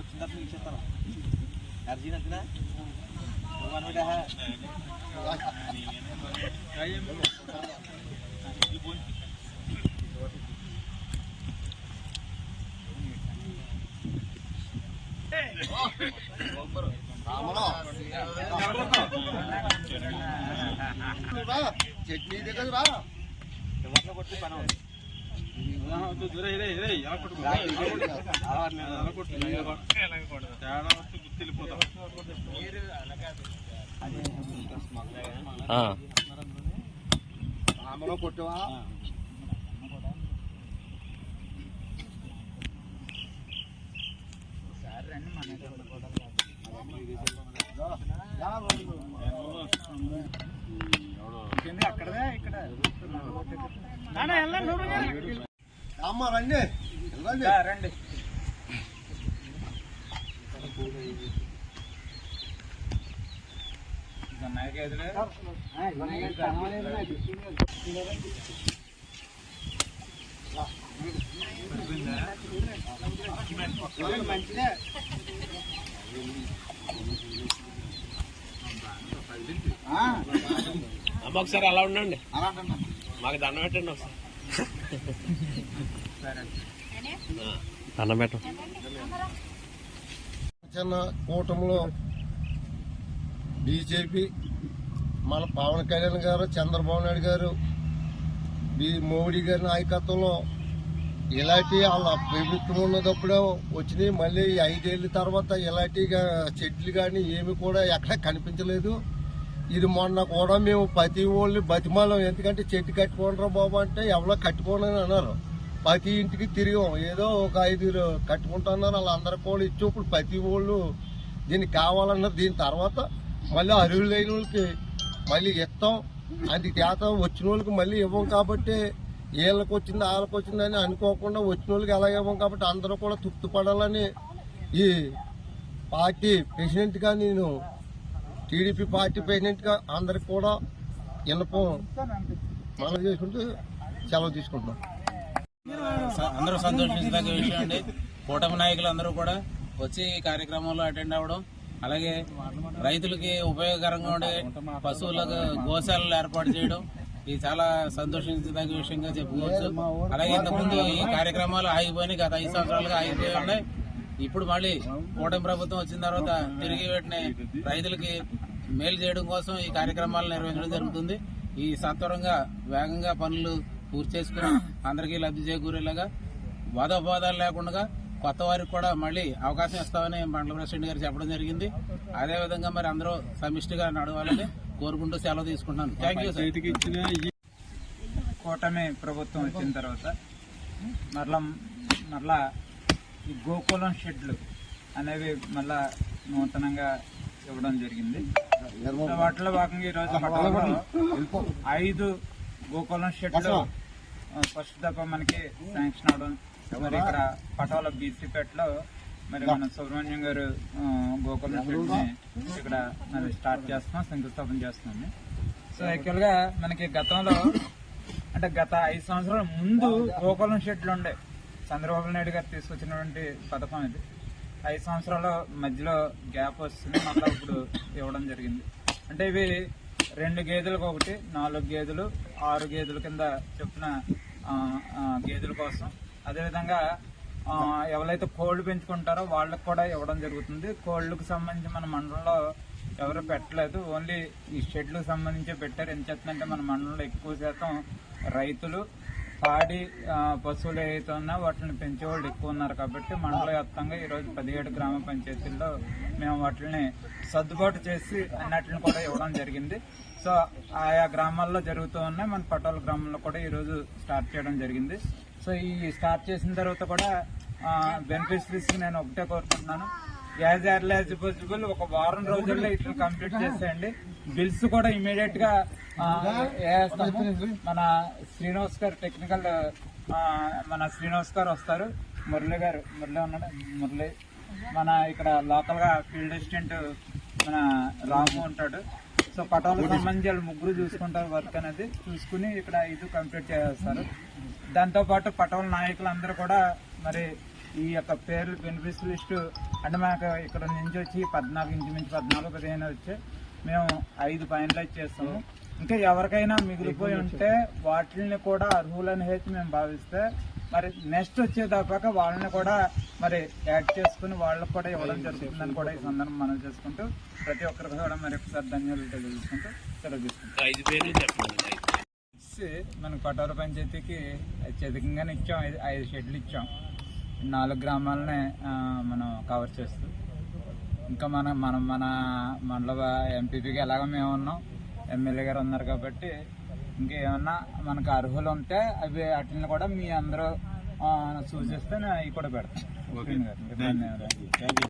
వచ్చిన తర్వాత ఇచ్చేస్తాను అర్జీన్ అంతనా చట్నీ దగ్గర రా కొట్టి పని ఆమెలో కొట్టవా అక్కడదే ఇక్కడ అమ్మ రండి రండి రండి మంచిదే అమ్మ ఒకసారి అలా ఉండండి, మాకు దండం పెట్టండి ఒకసారి. దండం పెట్టండి. చిన్న కూటమిలో బీజేపీ మన పవన్ కళ్యాణ్ గారు, చంద్రబాబు నాయుడు గారు, మోడీ గారి నాయకత్వంలో ఇలాంటి వాళ్ళ ప్రభుత్వం ఉన్నదప్పుడే వచ్చినాయి. మళ్ళీ 5 ఏళ్ళ తర్వాత ఇలాంటి చెట్లు కానీ ఏమి కూడా ఎక్కడ కనిపించలేదు. ఇది మొన్న కూడా మేము ప్రతి ఊళ్ళని బతిమాలం, ఎందుకంటే చెట్టు కట్టుకోండిరా బాబు అంటే ఎవరో కట్టుకోనని అన్నారు. ప్రతి ఇంటికి తిరిగాం, ఏదో ఒక 5 కట్టుకుంటున్నారు. వాళ్ళందరూ కూడా ఇచ్చి ఇప్పుడు ప్రతి ఊళ్ళు దీనికి కావాలన్నారు. దీని తర్వాత మళ్ళీ అర్హులు లేని వాళ్ళకి మళ్ళీ ఇస్తాం, అది చేత వచ్చిన వాళ్ళకి మళ్ళీ ఇవ్వం. కాబట్టి వీళ్ళకి వచ్చింది వాళ్ళకి వచ్చిందని అనుకోకుండా వచ్చిన వాళ్ళకి ఎలా ఇవ్వం. కాబట్టి అందరూ కూడా తృప్తి పడాలని ఈ పార్టీ ప్రెసిడెంట్గా, నేను టీడీపీ పార్టీ ప్రెసిడెంట్గా అందరికి కూడా విన్నపం మనం చేసుకుంటూ సెలవు తీసుకుంటున్నాం. అందరూ సంతోషించదగ్గ విషయం అండి. కూటమి నాయకులు అందరూ కూడా వచ్చి ఈ కార్యక్రమంలో అటెండ్ అవ్వడం, అలాగే రైతులకి ఉపయోగకరంగా ఉండే పశువులకు గోశాలలు ఏర్పాటు చేయడం, ఇది చాలా సంతోషించదగ్గ విషయంగా చెప్పుకోవచ్చు. అలాగే ఇంతకుముందు ఈ కార్యక్రమాలు ఆగిపోయినాయి, గత 5 సంవత్సరాలుగా ఆగిపోయి ఉన్నాయి. ఇప్పుడు మళ్ళీ కూటమి ప్రభుత్వం వచ్చిన తర్వాత తిరిగి వీటిని రైతులకి మేలు చేయడం కోసం ఈ కార్యక్రమాలు నిర్వహించడం జరుగుతుంది. ఈ సత్వరంగా వేగంగా పనులు పూర్తి చేసుకుని అందరికీ లబ్ధి చేకూరేలాగా వాదోపవాదాలు లేకుండా కొత్త వారికి కూడా మళ్ళీ అవకాశం ఇస్తామని మండల ప్రెసిడెంట్ గారు చెప్పడం జరిగింది. అదేవిధంగా మరి అందరూ సమిష్టిగా నడవాలని కోరుకుంటూ సెలవు తీసుకుంటున్నాను. Thank you sir. కూటమి ప్రభుత్వం వచ్చిన తర్వాత మరలా ఈ గోకులం షెడ్లు అనేవి మళ్ళా నూతనంగా ఇవ్వడం జరిగింది. వాటిలో భాగంగా ఈరోజు 5 గోకులం షెడ్లు ఫస్ట్ దఫా మనకి శాంక్షన్ అవడం. మరి ఇక్కడ పటోల బీసీపేటలో మరి మన సుబ్రహ్మణ్యం గారు గోకులం షెడ్ ని ఇక్కడ మరి స్టార్ట్ చేస్తున్నాం, శంకుస్థాపన చేస్తున్నాం. సో యాక్చువల్ గా మనకి గతంలో అంటే గత 5 సంవత్సరాల ముందు గోకులం షెడ్లు ఉండే, చంద్రబాబు నాయుడు గారు తీసుకొచ్చినటువంటి పథకం ఇది. 5 సంవత్సరాల మధ్యలో గ్యాప్ వస్తుంది, మళ్ళీ ఇప్పుడు ఇవ్వడం జరిగింది. అంటే ఇవి 2 గేదెలకు ఒకటి, 4 గేదెలు, 6 గేదెల కింద చొప్పున గేదెల కోసం. అదేవిధంగా ఎవరైతే కోళ్లు పెంచుకుంటారో వాళ్ళకు కూడా ఇవ్వడం జరుగుతుంది. కోళ్లకు సంబంధించి మన మండలంలో ఎవరు పెట్టలేదు, ఓన్లీ ఈ షెడ్లకు సంబంధించి పెట్టారు. ఏం చేస్తుందంటే మన మండలంలో ఎక్కువ శాతం రైతులు పాడి పశువులు ఏవైతే ఉన్నా వాటిని పెంచేవాళ్ళు ఎక్కువ ఉన్నారు. కాబట్టి మండల వ్యాప్తంగా ఈరోజు 17 గ్రామ పంచాయతీల్లో మేము వాటిని సర్దుబాటు చేసి అన్నిటిని కూడా ఇవ్వడం జరిగింది. సో ఆయా గ్రామాల్లో జరుగుతూ ఉన్నాయి. మన పటోల గ్రామంలో కూడా ఈరోజు స్టార్ట్ చేయడం జరిగింది. సో ఈ స్టార్ట్ చేసిన తర్వాత కూడా బెనిఫిషరీస్ నేను ఒకటే కోరుకుంటున్నాను, యాజ్ ఎర్లీ యాజ్ పాసిబుల్ ఒక వారం రోజుల్లో ఇట్లా కంప్లీట్ చేసేయండి. బిల్స్ కూడా ఇమీడియట్ గా వేస్తాము. మన శ్రీనివాస్ గారు టెక్నికల్ మన శ్రీనివాస్ గారు వస్తారు, మురళి ఉన్నాడు, మురళి మన ఇక్కడ లోకల్ గా ఫీల్డ్ అసిస్టెంట్ మన రాము ఉంటాడు. సో పటోలకు సంబంధించి వాళ్ళు 3 చూసుకుంటారు. వర్క్ అనేది చూసుకుని ఇక్కడ 5 కంప్లీట్ చేస్తారు. దాంతో పాటు పటోల నాయకులందరూ కూడా మరి ఈ యొక్క పేర్లు బెనిఫిషరీ లిస్టు అంటే మాకు ఇక్కడ నుంచి వచ్చి 14 ఇంచుమించు 14-15 వచ్చి మేము 5 ఫైనలైజ్ చేస్తాము. ఇంకా ఎవరికైనా మిగిలిపోయి ఉంటే వాటిని కూడా అర్హులని అయితే మేము భావిస్తే మరి నెక్స్ట్ వచ్చేదాకా వాళ్ళని కూడా మరి యాడ్ చేసుకుని వాళ్ళకి కూడా ఇవ్వడం జరుగుతుందని కూడా ఈ సందర్భం మనం చేసుకుంటూ ప్రతి ఒక్కరికి కూడా మరి ఒకసారి ధన్యవాదాలు తెలియజేసుకుంటూ సెలవు తీసుకుంటాం. 5 పేర్లు చెప్పండి. మన కొట్టూరు పంచాయతీకి అత్యధికంగానే ఇచ్చాం. 5 షెడ్లు ఇచ్చాం. 4 గ్రామాలనే మనం కవర్ చేస్తూ ఇంకా మన మండల ఎంపీపీకి ఎలాగో మేము ఉన్నాం, ఎమ్మెల్యే గారు ఉన్నారు కాబట్టి ఇంకేమన్నా మనకు అర్హులు ఉంటే అవి వాటిని కూడా మీ అందరూ సూచిస్తే అవి కూడా పెడతాం. ధన్యవాదాలు.